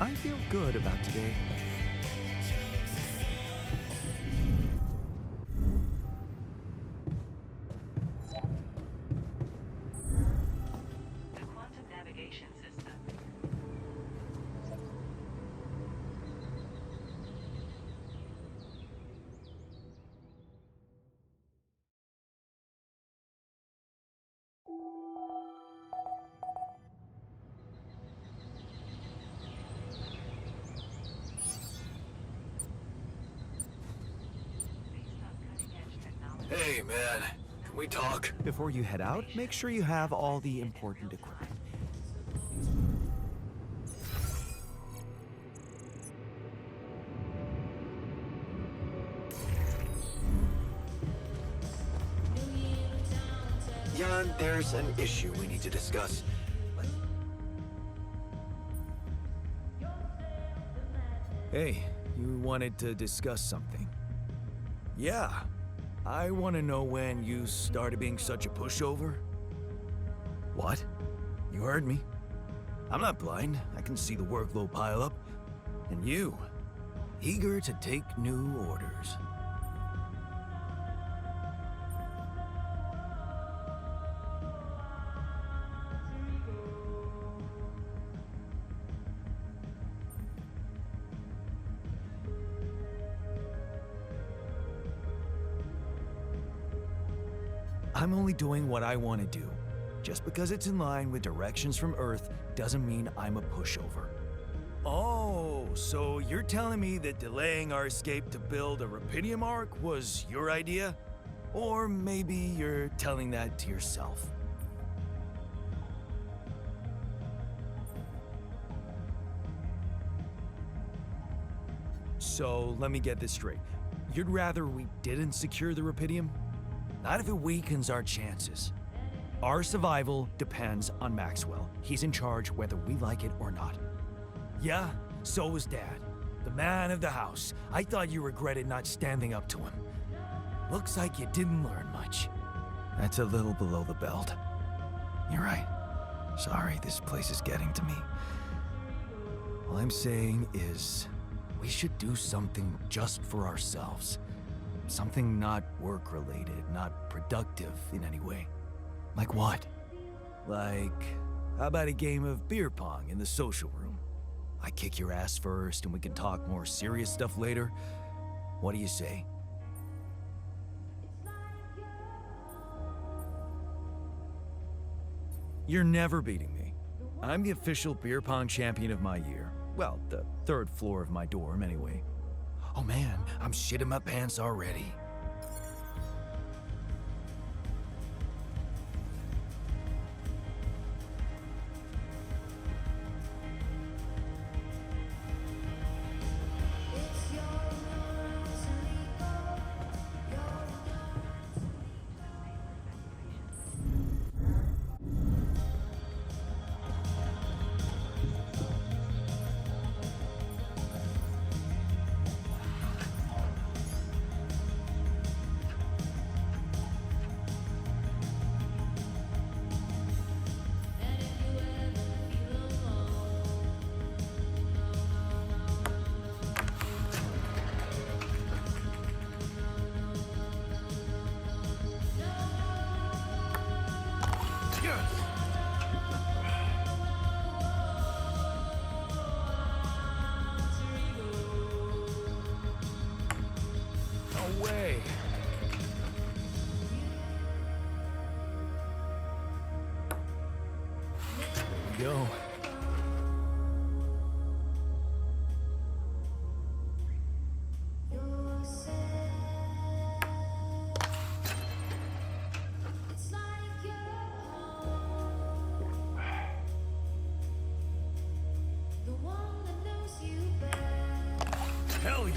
I feel good about today. The quantum navigation system. Based on cutting-edge technology. Hey, man. Can we talk? Before you head out, make sure you have all the important equipment. Jan, there's an issue we need to discuss. Hey, you wanted to discuss something. Yeah, I want to know when you started being such a pushover. What? You heard me. I'm not blind. I can see the workload pile up. And you, eager to take new orders. I'm only doing what I want to do. Just because it's in line with directions from Earth doesn't mean I'm a pushover. Oh, so you're telling me that delaying our escape to build a Rapidium arc was your idea? Or maybe you're telling that to yourself. So let me get this straight. You'd rather we didn't secure the Rapidium? Not if it weakens our chances. Our survival depends on Maxwell. He's in charge whether we like it or not. Yeah, so was Dad. The man of the house. I thought you regretted not standing up to him. Looks like you didn't learn much. That's a little below the belt. You're right. Sorry, this place is getting to me. All I'm saying is, we should do something just for ourselves. Something not work-related, not productive in any way. Like what? Like, how about a game of beer pong in the social room? I kick your ass first and we can talk more serious stuff later. What do you say? You're never beating me. I'm the official beer pong champion of my year. Well, the third floor of my dorm anyway. Oh man, I'm shitting my pants already. No way. There we go. Hell yeah.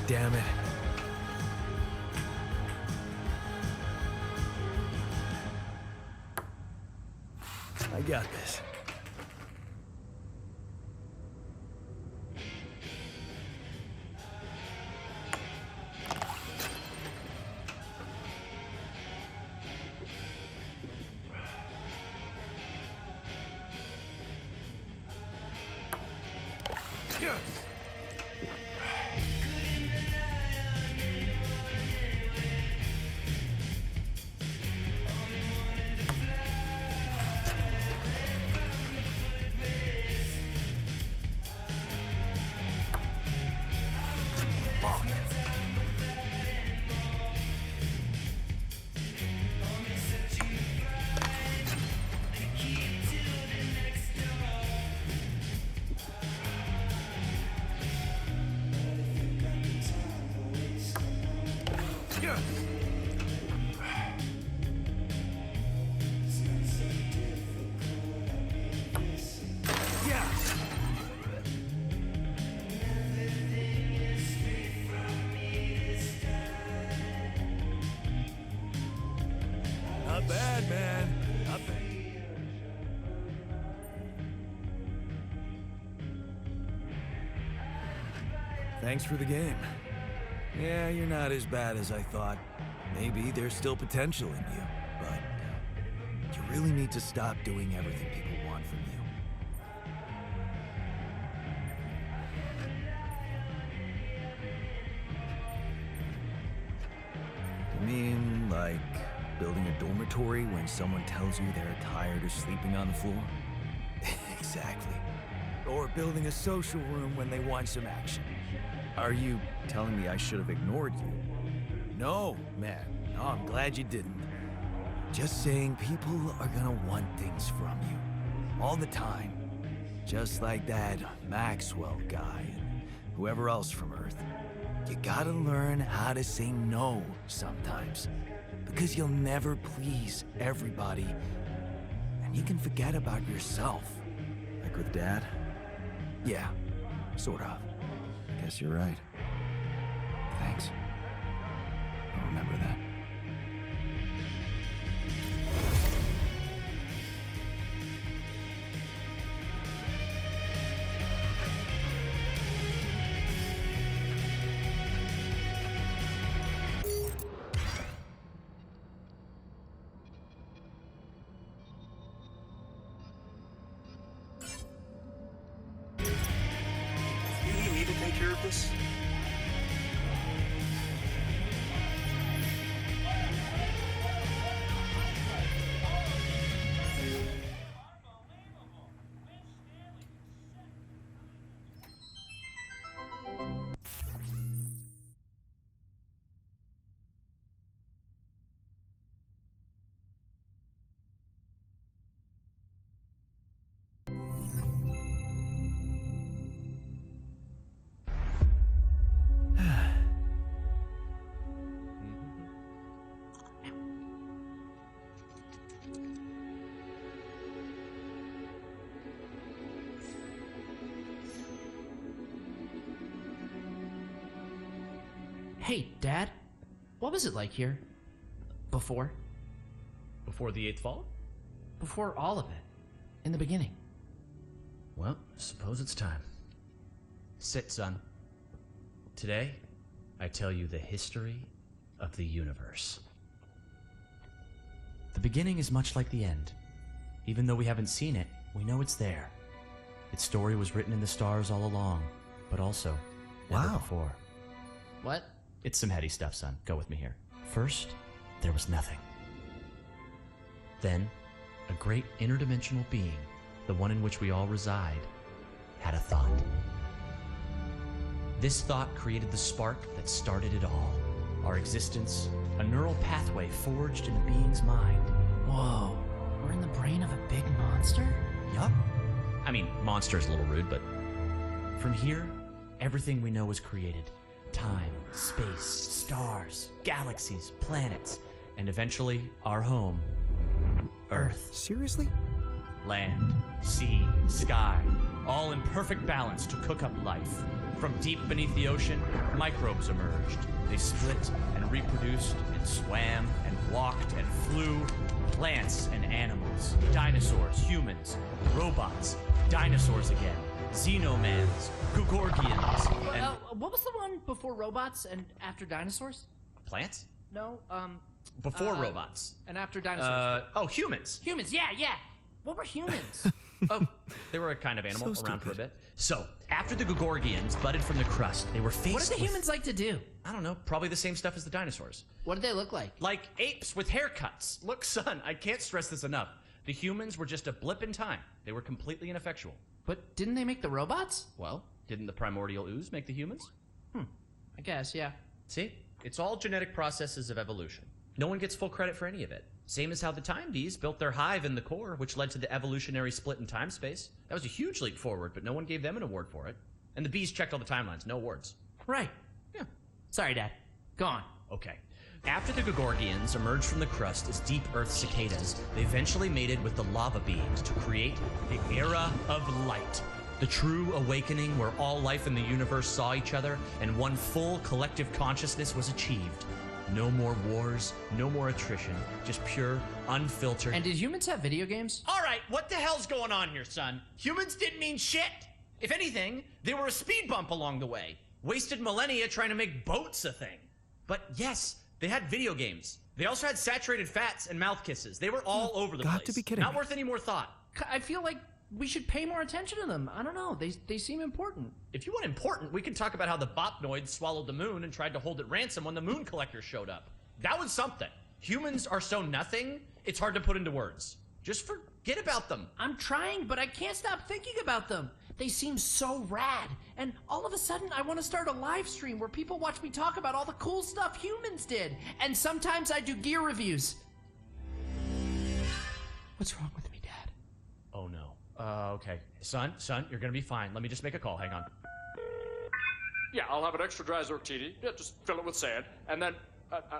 damn it. I got this. Not bad, man. Not bad. Thanks for the game. Yeah, you're not as bad as I thought. Maybe there's still potential in you, but you really need to stop doing everything people want from you. You mean, like, building a dormitory when someone tells you they're tired of sleeping on the floor? Exactly. Or building a social room when they want some action. Are you telling me I should have ignored you? No, man. No, I'm glad you didn't. Just saying people are gonna want things from you. All the time. Just like that Maxwell guy and whoever else from Earth. You gotta learn how to say no sometimes. Because you'll never please everybody. And you can forget about yourself. Like with Dad? Yeah, sort of. Guess you're right. Thanks. I'll remember that. You need me to take care of this? Hey, Dad. What was it like here? Before? Before the 8th fall? Before all of it. In the beginning. Well, suppose it's time. Sit, son. Today, I tell you the history of the universe. The beginning is much like the end. Even though we haven't seen it, we know it's there. Its story was written in the stars all along, but also never Wow. before. What? It's some heady stuff, son. Go with me here. First, there was nothing. Then, a great interdimensional being, the one in which we all reside, had a thought. This thought created the spark that started it all. Our existence, a neural pathway forged in a being's mind. Whoa, we're in the brain of a big monster? Yup. I mean, monster is a little rude, but... From here, everything we know was created. Time, space, stars, galaxies, planets, and eventually, our home, Earth. Seriously? Land, sea, sky, all in perfect balance to cook up life. From deep beneath the ocean, microbes emerged. They split and reproduced and swam and walked and flew. Plants and animals, dinosaurs, humans, robots, dinosaurs again, xenomans, Gugorgians, and... What was the one before robots and after dinosaurs? Plants? No, Before robots. and after dinosaurs. Humans. Humans, yeah. What were humans? Oh, they were a kind of animal So around for a stupid. bit. So, after the Gugorgians budded from the crust, they were faced What did the with... humans like to do? I don't know, probably the same stuff as the dinosaurs. What did they look like? Like apes with haircuts. Look, son, I can't stress this enough. The humans were just a blip in time. They were completely ineffectual. But didn't they make the robots? Well, didn't the primordial ooze make the humans? I guess, yeah. See? It's all genetic processes of evolution. No one gets full credit for any of it. Same as how the time bees built their hive in the core, which led to the evolutionary split in time space. That was a huge leap forward, but no one gave them an award for it. And the bees checked all the timelines, no awards. Right. Yeah. Sorry, Dad. Go on. Okay. After the Gugorgians emerged from the crust as deep earth cicadas, they eventually mated with the lava beings to create the Era of Light. The true awakening where all life in the universe saw each other and one full collective consciousness was achieved. No more wars, no more attrition, just pure, unfiltered... And did humans have video games? All right, what the hell's going on here, son? Humans didn't mean shit. If anything, they were a speed bump along the way. Wasted millennia trying to make boats a thing. But yes, they had video games. They also had saturated fats and mouth kisses. They were all over the got place. to be kidding Not me. worth any more thought. I feel like we should pay more attention to them. I don't know. They seem important. If you want important, we can talk about how the Bopnoids swallowed the moon and tried to hold it ransom when the moon collectors showed up. That was something. Humans are so nothing, it's hard to put into words. Just forget about them. I'm trying, but I can't stop thinking about them. They seem so rad. And all of a sudden, I want to start a live stream where people watch me talk about all the cool stuff humans did. And sometimes I do gear reviews. What's wrong with me, Dad? Oh no. Okay. Son, you're gonna be fine. Let me just make a call. Hang on. Yeah, I'll have an extra dry Zortini. Yeah, just fill it with sand. And then,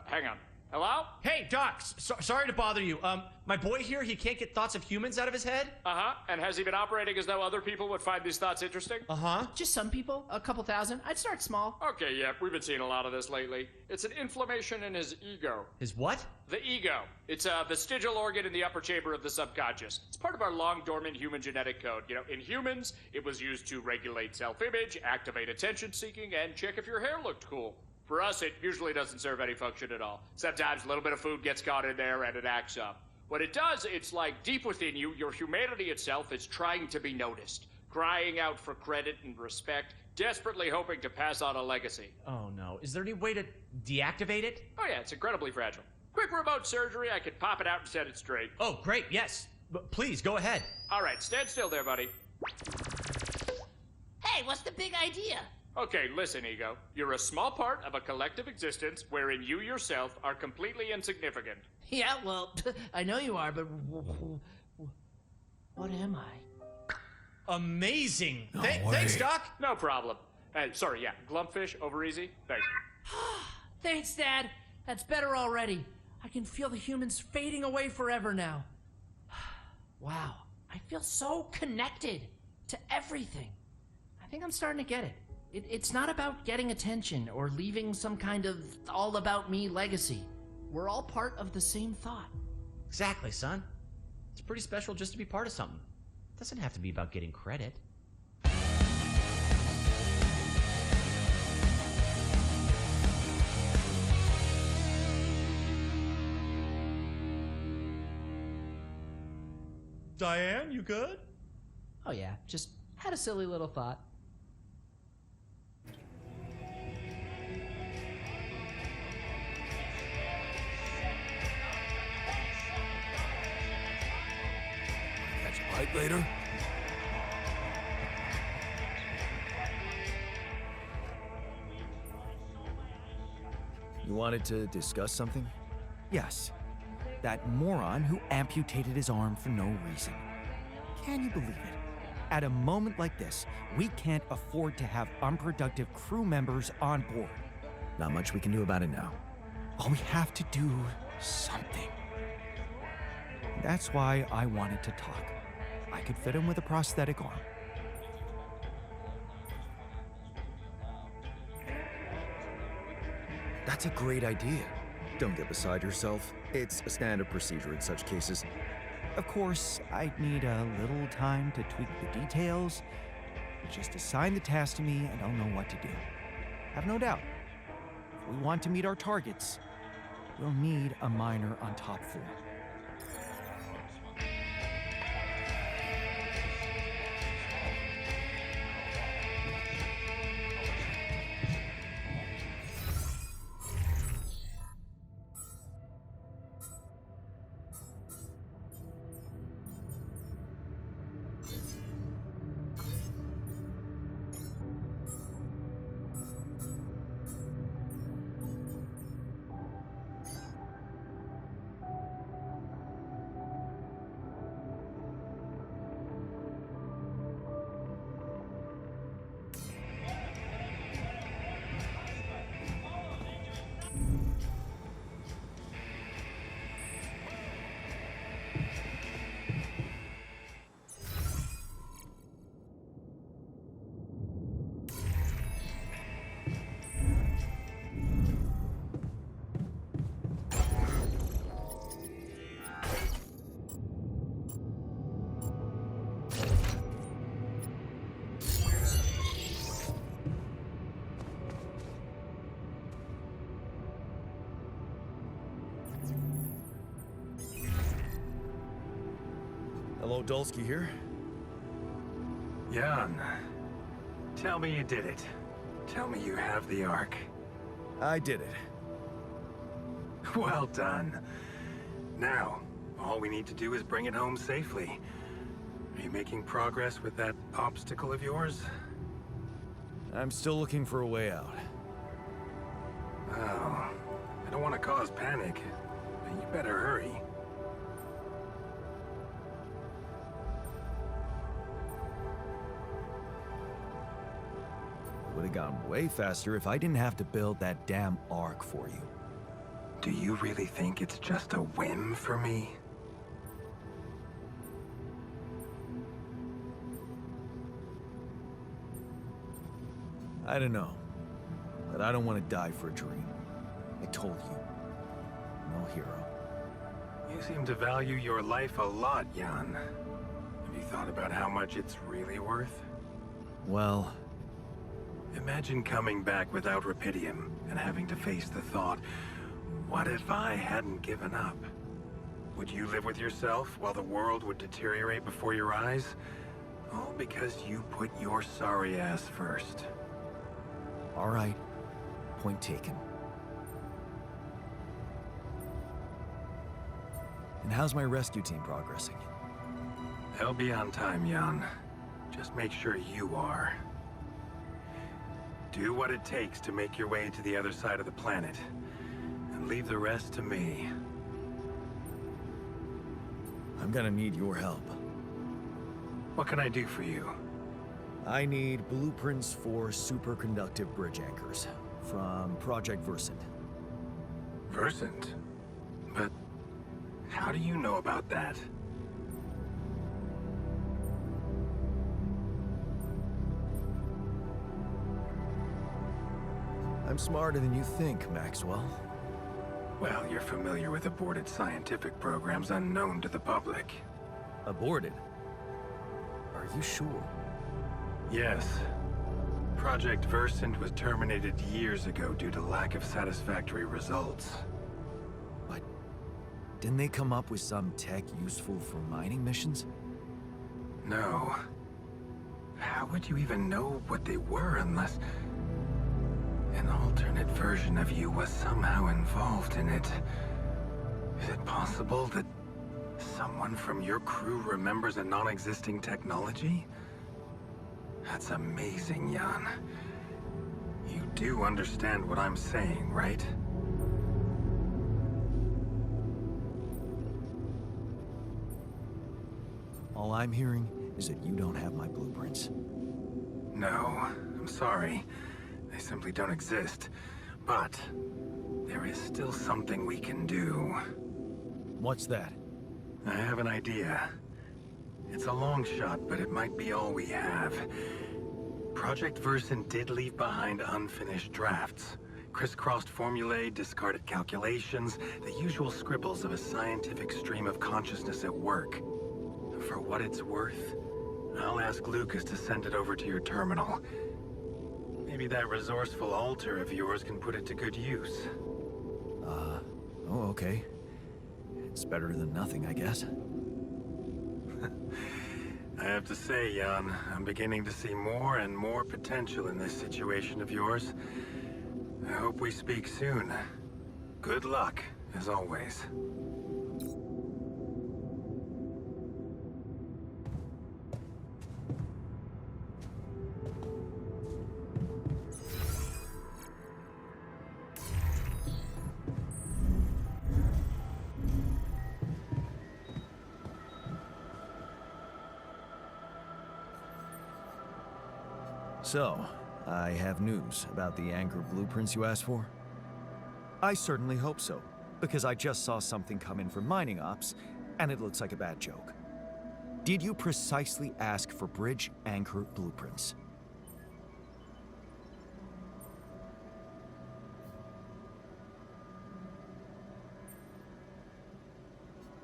hang on. Hello? Hey, Doc, sorry to bother you. My boy here, he can't get thoughts of humans out of his head? Uh-huh. And has he been operating as though other people would find these thoughts interesting? Uh-huh. Just some people, a couple thousand. I'd start small. Okay, yeah, we've been seeing a lot of this lately. It's an inflammation in his ego. His what? The ego. It's a vestigial organ in the upper chamber of the subconscious. It's part of our long-dormant human genetic code. You know, in humans, it was used to regulate self-image, activate attention-seeking, and check if your hair looked cool. For us, it usually doesn't serve any function at all. Sometimes a little bit of food gets caught in there and it acts up. What it does, it's like deep within you, your humanity itself is trying to be noticed, crying out for credit and respect, desperately hoping to pass on a legacy. Oh no. Is there any way to deactivate it? Oh yeah, it's incredibly fragile. Quick remote surgery, I could pop it out and set it straight. Oh, great, yes. But please, go ahead. All right, stand still there, buddy. Hey, what's the big idea? Okay, listen, Ego. You're a small part of a collective existence wherein you yourself are completely insignificant. Yeah, well, I know you are, but what am I? Amazing. No Thanks, way. Doc. No problem. Sorry, yeah, Glumpfish, over easy. Thanks. Thanks, Dad. That's better already. I can feel the humans fading away forever now. Wow, I feel so connected to everything. I think I'm starting to get it. It's not about getting attention or leaving some kind of all-about-me legacy. We're all part of the same thought. Exactly, son. It's pretty special just to be part of something. It doesn't have to be about getting credit. Diane, you good? Oh yeah, just had a silly little thought. Catch a bite later? You wanted to discuss something? Yes. That moron who amputated his arm for no reason. Can you believe it? At a moment like this, we can't afford to have unproductive crew members on board. Not much we can do about it now. All we have to do something. That's why I wanted to talk. I could fit him with a prosthetic arm. That's a great idea. Don't get beside yourself. It's a standard procedure in such cases. Of course, I'd need a little time to tweak the details. Just assign the task to me and I'll know what to do. Have no doubt. If we want to meet our targets, we'll need a miner on top floor. Hello, Dulski here. Jan, tell me you did it. Tell me you have the Ark. I did it. Well done. Now, all we need to do is bring it home safely. Are you making progress with that obstacle of yours? I'm still looking for a way out. Oh, I don't want to cause panic, but you better hurry. Would have gone way faster if I didn't have to build that damn Ark for you. Do you really think it's just a whim for me? I don't know, but I don't want to die for a dream. I told you, no hero. You seem to value your life a lot, Jan. Have you thought about how much it's really worth? Well, Imagine coming back without Rapidium and having to face the thought, what if I hadn't given up? Would you live with yourself while the world would deteriorate before your eyes? All because you put your sorry ass first. all right, point taken. And how's my rescue team progressing? They'll be on time, Jan. Just make sure you are. Do what it takes to make your way to the other side of the planet. And leave the rest to me. I'm gonna need your help. What can I do for you? I need blueprints for superconductive bridge anchors from Project Versant. Versant? But how do you know about that? I'm smarter than you think, Maxwell. Well, you're familiar with aborted scientific programs unknown to the public. Aborted? Are you sure? Yes. Project Versant was terminated years ago due to lack of satisfactory results. But didn't they come up with some tech useful for mining missions? No. How would you even know what they were unless an alternate version of you was somehow involved in it? Is it possible that someone from your crew remembers a non-existing technology? That's amazing, Jan. You do understand what I'm saying, right? All I'm hearing is that you don't have my blueprints. No, I'm sorry. They simply don't exist. But there is still something we can do. What's that? I have an idea. It's a long shot, but it might be all we have. Project Versant did leave behind unfinished drafts. Crisscrossed formulae, discarded calculations, the usual scribbles of a scientific stream of consciousness at work. For what it's worth, I'll ask Lucas to send it over to your terminal. Maybe that resourceful alter of yours can put it to good use. Oh, okay. It's better than nothing, I guess. I have to say, Jan, I'm beginning to see more and more potential in this situation of yours. I hope we speak soon. Good luck, as always. So, I have news about the Anchor blueprints you asked for? I certainly hope so, because I just saw something come in from mining ops, and it looks like a bad joke. Did you precisely ask for bridge anchor blueprints?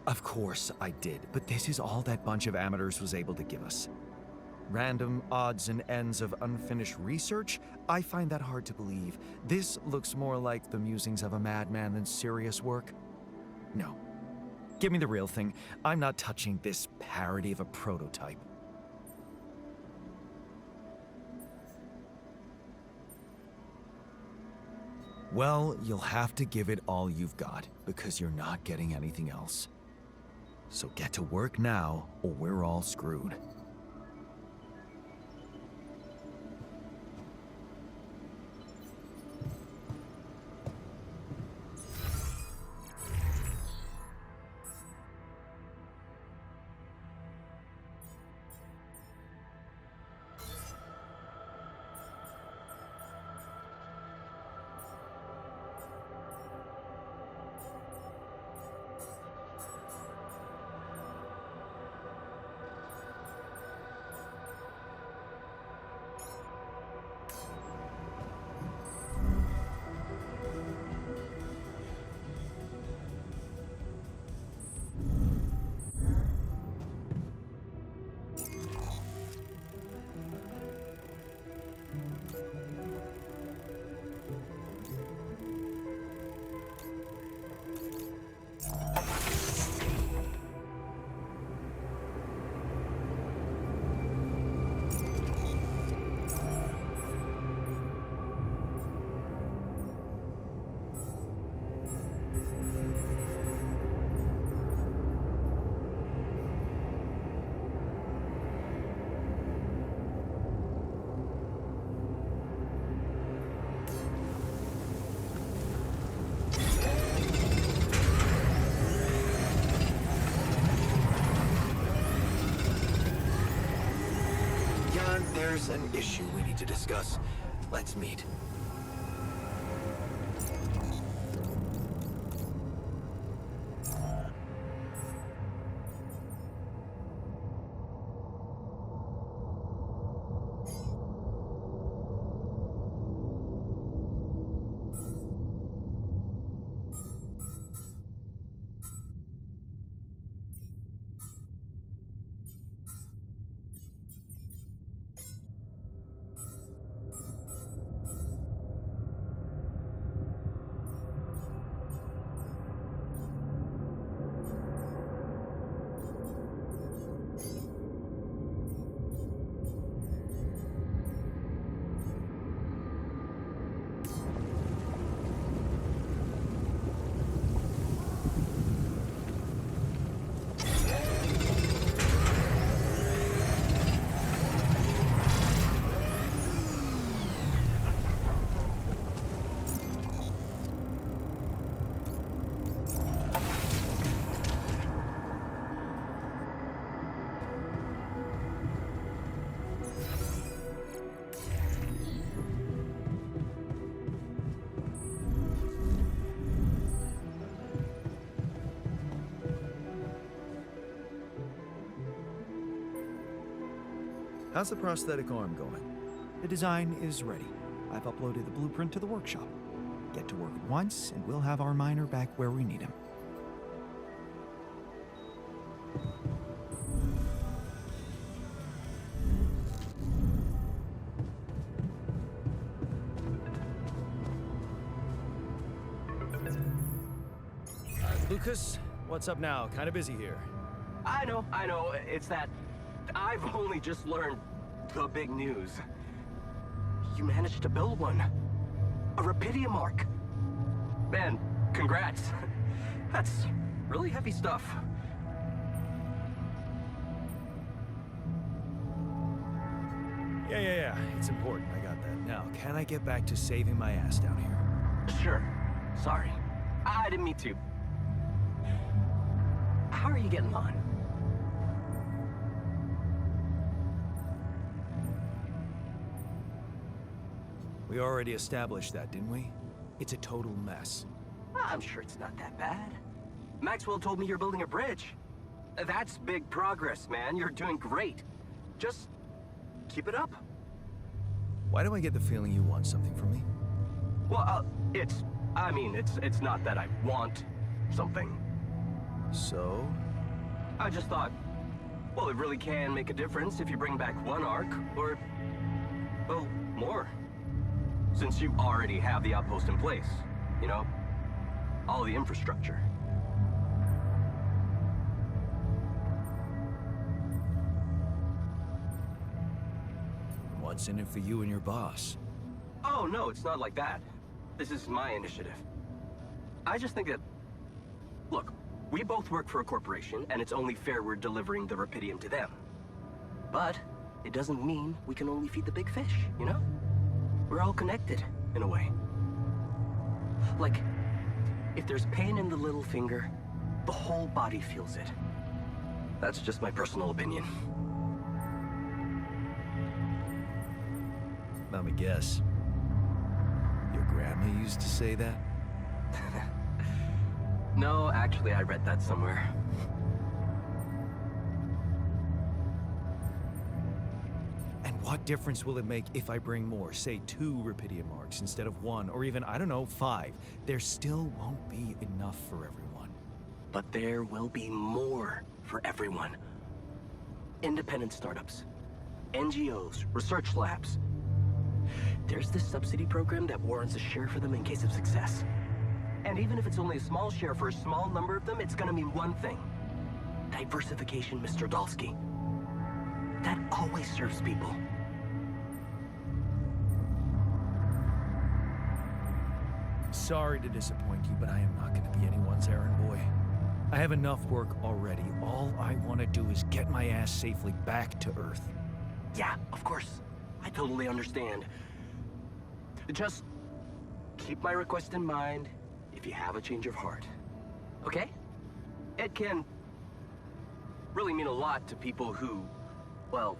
Of course I did, but this is all that bunch of amateurs was able to give us. Random odds and ends of unfinished research? I find that hard to believe. This looks more like the musings of a madman than serious work. No. Give me the real thing. I'm not touching this parody of a prototype. Well, you'll have to give it all you've got, because you're not getting anything else. So get to work now, or we're all screwed. There's an issue we need to discuss. Let's meet. How's the prosthetic arm going? The design is ready. I've uploaded the blueprint to the workshop. get to work once, and we'll have our miner back where we need him. Lucas, what's up now? Kind of busy here. I know. It's that I've only just learned the big news. You managed to build one. A Rapidium arc. Man, congrats. That's really heavy stuff. Yeah. It's important. I got that. Now, can I get back to saving my ass down here? Sure. Sorry. I didn't mean to. How are you getting on? We already established that, didn't we? It's a total mess. I'm sure it's not that bad. Maxwell told me you're building a bridge. That's big progress, man. You're doing great. Just keep it up. Why do I get the feeling you want something from me? Well, it's not that I want something. So? I just thought, well, it really can make a difference if you bring back one arc, or, well, more. Since you already have the outpost in place, you know? All the infrastructure. What's in it for you and your boss? Oh, no, it's not like that. This is my initiative. I just think that... Look, we both work for a corporation, and it's only fair we're delivering the Rapidium to them. But it doesn't mean we can only feed the big fish, you know? We're all connected, in a way. Like, if there's pain in the little finger, the whole body feels it. That's just my personal opinion. Let me guess. Your grandma used to say that? No, actually, I read that somewhere. And what difference will it make if I bring more, say 2 Rapidium arcs instead of 1, or even, I don't know, 5? There still won't be enough for everyone. But there will be more for everyone. Independent startups, NGOs, research labs. There's this subsidy program that warrants a share for them in case of success. And even if it's only a small share for a small number of them, it's gonna mean one thing. Diversification, Mr. Dalsky. That always serves people. Sorry to disappoint you, but I am not going to be anyone's errand boy. I have enough work already. All I want to do is get my ass safely back to Earth. Yeah, of course. I totally understand. Just keep my request in mind if you have a change of heart. Okay? It can really mean a lot to people who, well,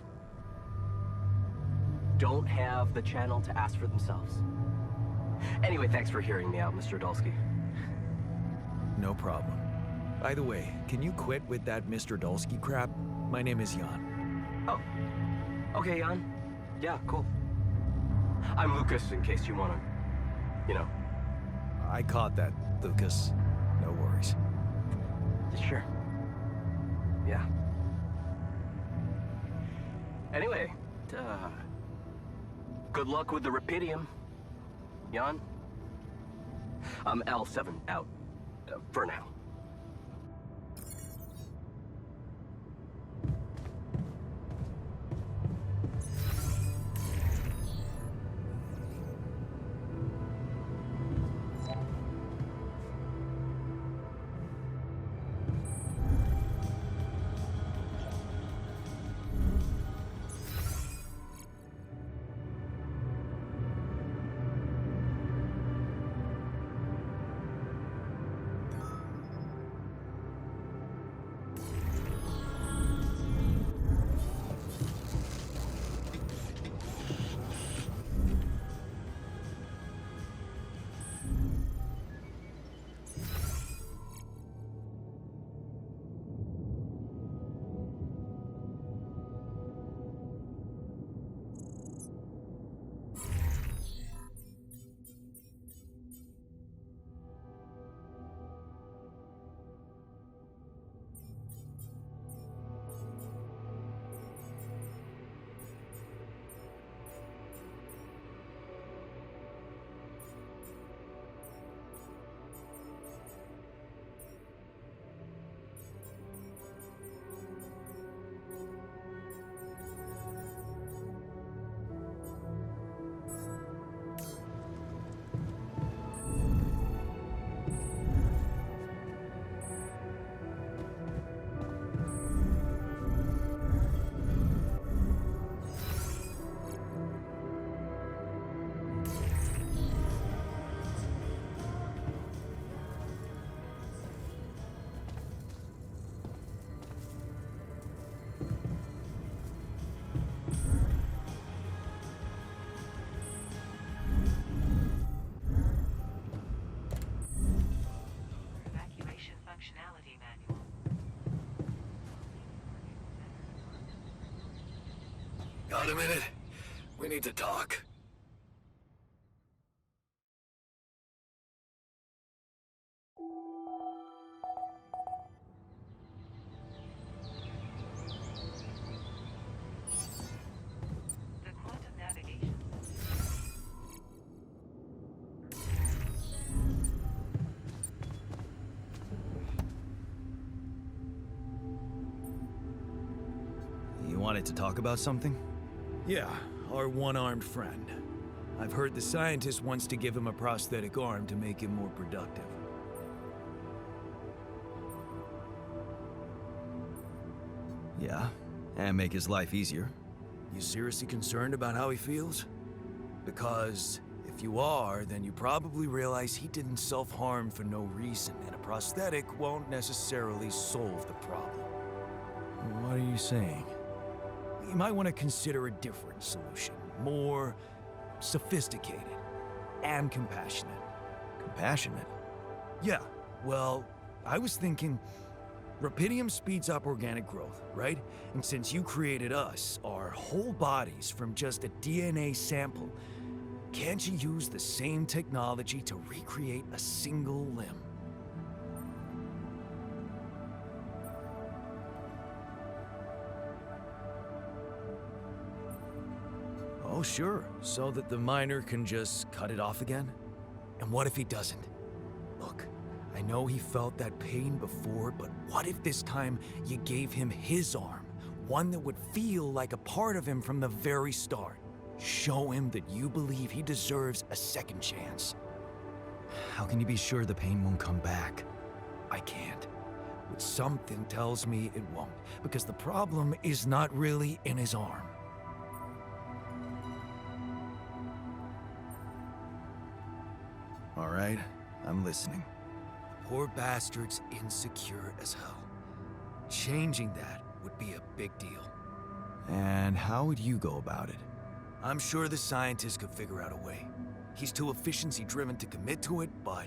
don't have the channel to ask for themselves. Anyway, thanks for hearing me out, Mr. Dalsky. No problem. By the way, can you quit with that Mr. Dalsky crap? My name is Jan. Oh. Okay, Jan. Yeah, cool. I'm Lucas, in case you wanna, you know. I caught that, Lucas. No worries. Sure. Yeah. Anyway, good luck with the Rapidium, Jan. I'm L7 out, for now. a minute? We need to talk. The quantum navigation. You wanted to talk about something? Yeah, our one-armed friend. I've heard the scientist wants to give him a prosthetic arm to make him more productive. Yeah, and make his life easier. You seriously concerned about how he feels? Because if you are, then you probably realize he didn't self-harm for no reason, and a prosthetic won't necessarily solve the problem. What are you saying? You might want to consider a different solution, more sophisticated and compassionate. Compassionate? Yeah, well, I was thinking Rapidium speeds up organic growth, right? And since you created us, our whole bodies from just a DNA sample, can't you use the same technology to recreate a single limb? Oh, sure, so that the miner can just cut it off again? And what if he doesn't? Look, I know he felt that pain before, but what if this time you gave him his arm? One that would feel like a part of him from the very start. Show him that you believe he deserves a second chance. How can you be sure the pain won't come back? I can't. But something tells me it won't, because the problem is not really in his arm. All right, I'm listening. Poor bastard's insecure as hell. Changing that would be a big deal. And how would you go about it? I'm sure the scientist could figure out a way. He's too efficiency-driven to commit to it, but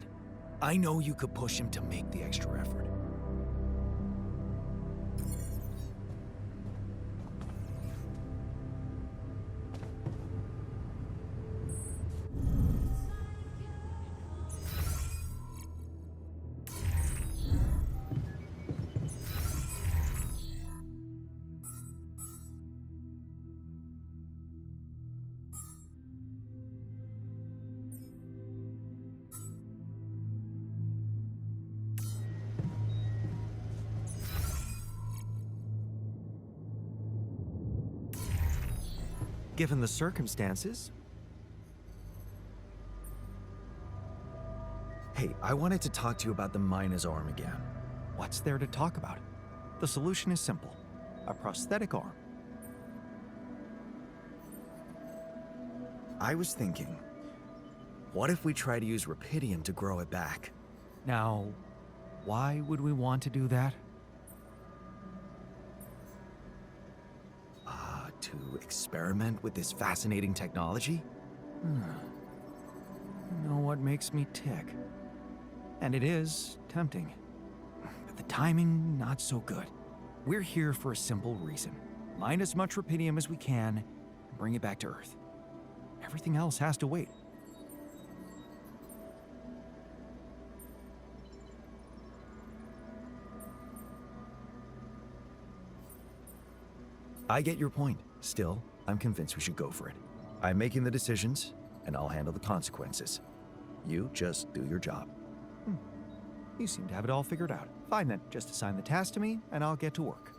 I know you could push him to make the extra effort. Given the circumstances. Hey, I wanted to talk to you about the miner's arm again. What's there to talk about? The solution is simple. A prosthetic arm. I was thinking, what if we try to use Rapidium to grow it back? Now, why would we want to do that? To experiment with this fascinating technology? You know what makes me tick? And it is tempting. But the timing, not so good. We're here for a simple reason. Mine as much Rapidium as we can, and bring it back to Earth. Everything else has to wait. I get your point. Still, I'm convinced we should go for it. I'm making the decisions, and I'll handle the consequences. You just do your job. You seem to have it all figured out. Fine then, just assign the task to me, and I'll get to work.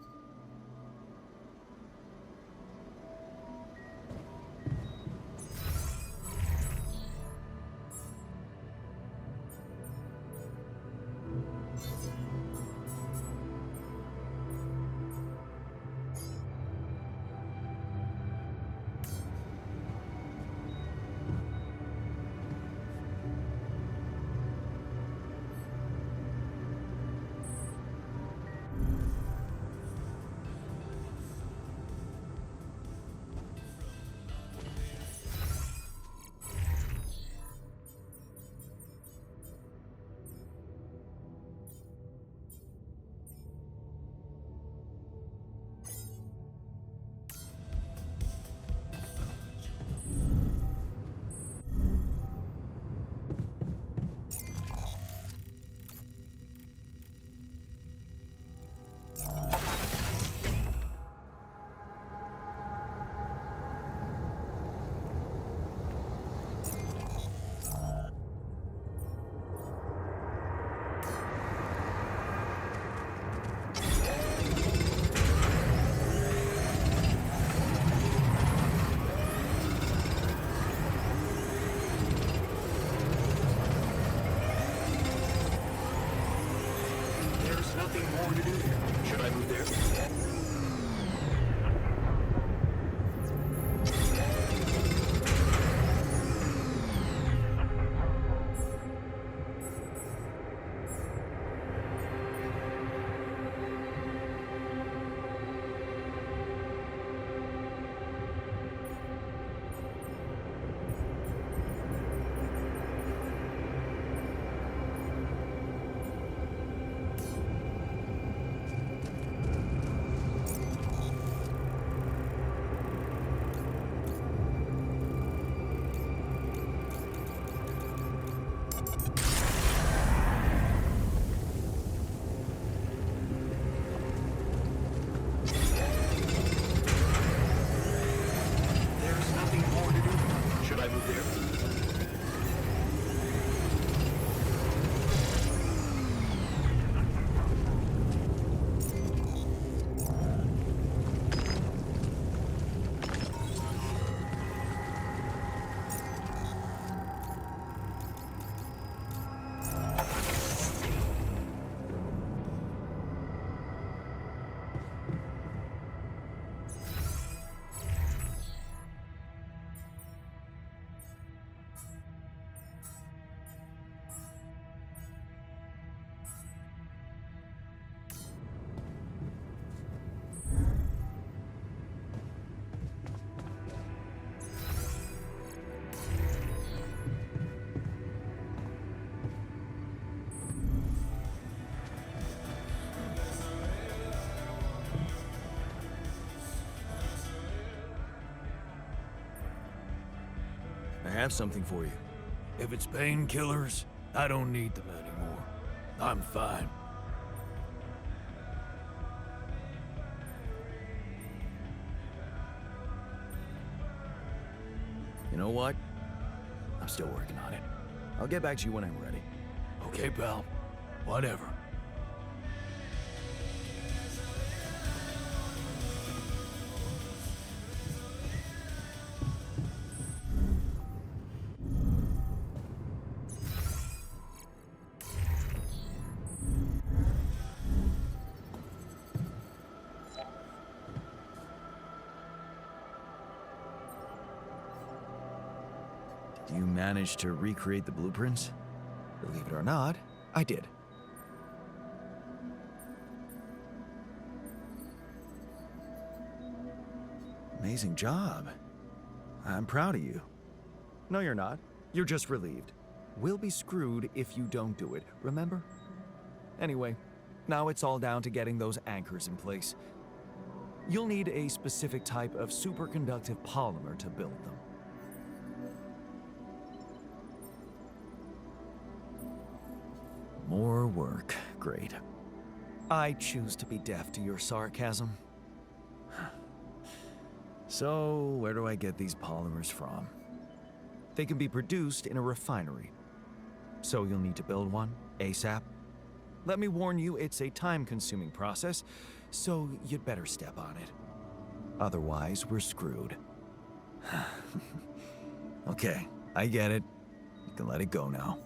more to do here. Should I move there? There's nothing more to do. Should I move there? I have something for you. If it's painkillers, I don't need them anymore. I'm fine. You know what? I'm still working on it. I'll get back to you when I'm ready. Okay, pal. Whatever. You managed to recreate the blueprints? Believe it or not, I did. Amazing job. I'm proud of you. No, you're not. You're just relieved. We'll be screwed if you don't do it, remember? Anyway, now it's all down to getting those anchors in place. You'll need a specific type of superconductive polymer to build them. More work. Great. I choose to be deaf to your sarcasm. So, where do I get these polymers from? They can be produced in a refinery. So you'll need to build one, ASAP. Let me warn you, it's a time-consuming process, so you'd better step on it. Otherwise, we're screwed. Okay, I get it. You can let it go now.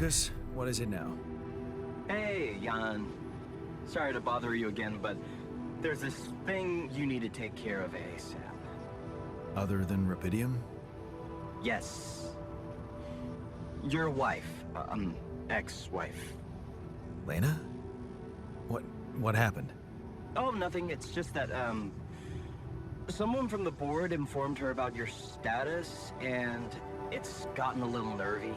office. What is it now? Hey, Jan. Sorry to bother you again, but there's this thing you need to take care of ASAP. Other than Rapidium? Yes. Your wife, ex-wife. Lena? What happened? Oh, nothing. It's just that, someone from the board informed her about your status, and it's gotten a little nervy.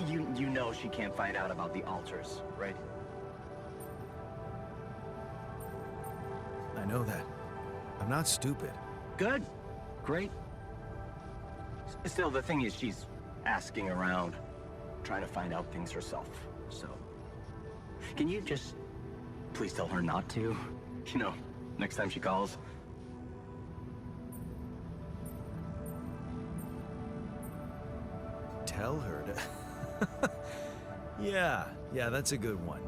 You know she can't find out about the altars, right? I know that. I'm not stupid. Good. Great. Still, the thing is, she's asking around, trying to find out things herself, so... Can you just please tell her not to? You know, next time she calls. Tell her to... Yeah, that's a good one.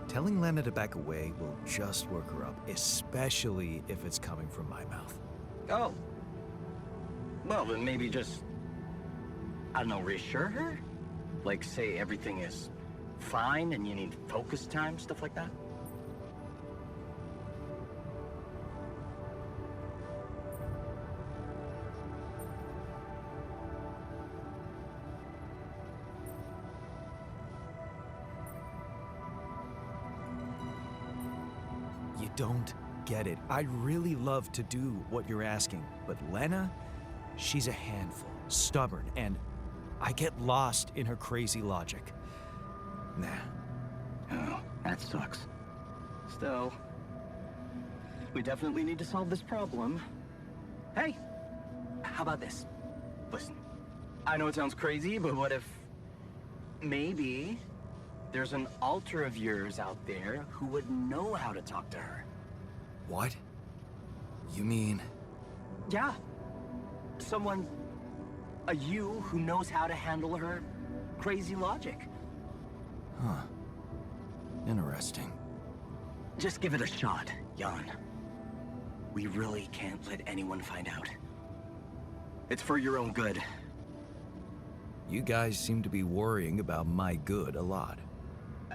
Telling Lena to back away will just work her up, especially if it's coming from my mouth. Oh. Well, then maybe just... I don't know, reassure her? Like, say everything is fine and you need focus time, stuff like that? You don't get it. I'd really love to do what you're asking, but Lena, she's a handful, stubborn, and I get lost in her crazy logic. Nah. Oh, that sucks. Still, we definitely need to solve this problem. Hey, how about this? Listen, I know it sounds crazy, but what if maybe there's an alter of yours out there who would know how to talk to her? What? You mean... Yeah. Someone, a you who knows how to handle her crazy logic. Huh. Interesting. Just give it a shot, Jan. We really can't let anyone find out. It's for your own good. You guys seem to be worrying about my good a lot.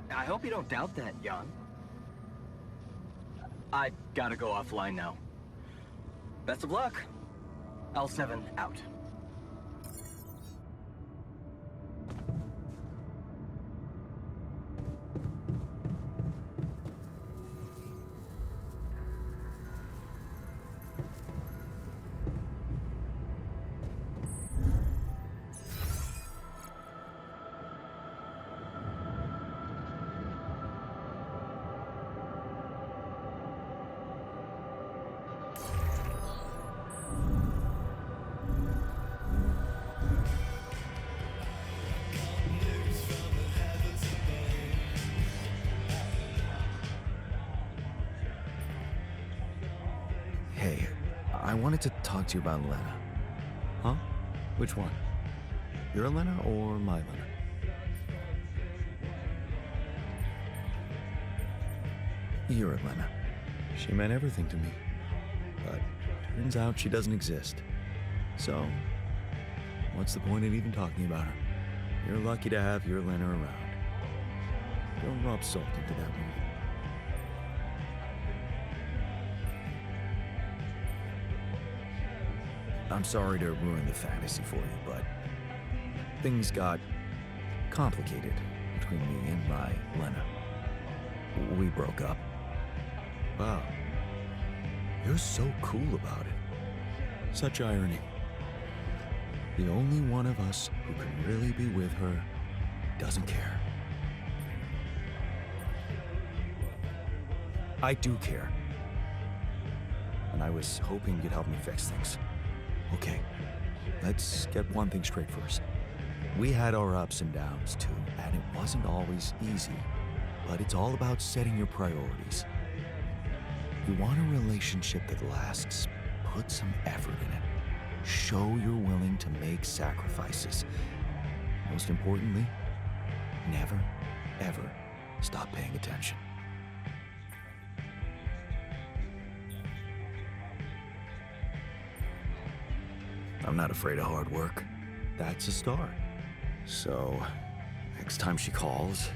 I hope you don't doubt that, Jan. I gotta go offline now. Best of luck. L7 out. Hey, I wanted to talk to you about Lena. Huh? Which one? Your Lena or my Lena? Your Lena. She meant everything to me. But turns out she doesn't exist. So, what's the point in even talking about her? You're lucky to have your Lena around. Don't rub salt into that wound. I'm sorry to ruin the fantasy for you, but things got complicated between me and my Lena. We broke up. Wow. You're so cool about it. Such irony. The only one of us who can really be with her doesn't care. I do care. And I was hoping you'd help me fix things. Okay, let's get one thing straight first. We had our ups and downs too, and it wasn't always easy, but it's all about setting your priorities. You want a relationship that lasts, put some effort in it. Show you're willing to make sacrifices. Most importantly, never, ever stop paying attention. I'm not afraid of hard work. That's a start. So, Next time she calls.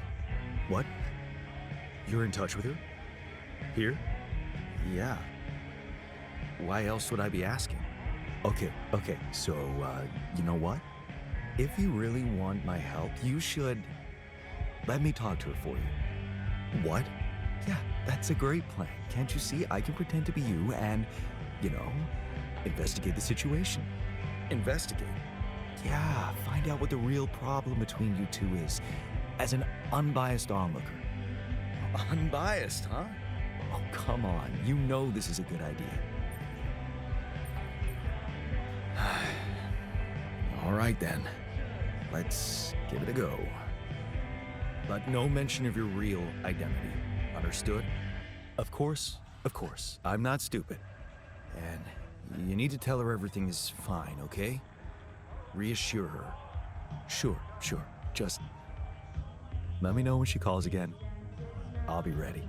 What? You're in touch with her? Here? Yeah. Why else would I be asking? Okay, so, you know what? If you really want my help, you should let me talk to her for you. What? Yeah, that's a great plan. Can't you see? I can pretend to be you and, investigate the situation. Investigate? Yeah, find out what the real problem between you two is, as an unbiased onlooker. Unbiased, huh? Oh, come on. You know this is a good idea. All right, then. Let's give it a go. But no mention of your real identity. Understood? Of course. I'm not stupid. And you need to tell her everything is fine, okay? Reassure her. Sure. Just let me know when she calls again. I'll be ready.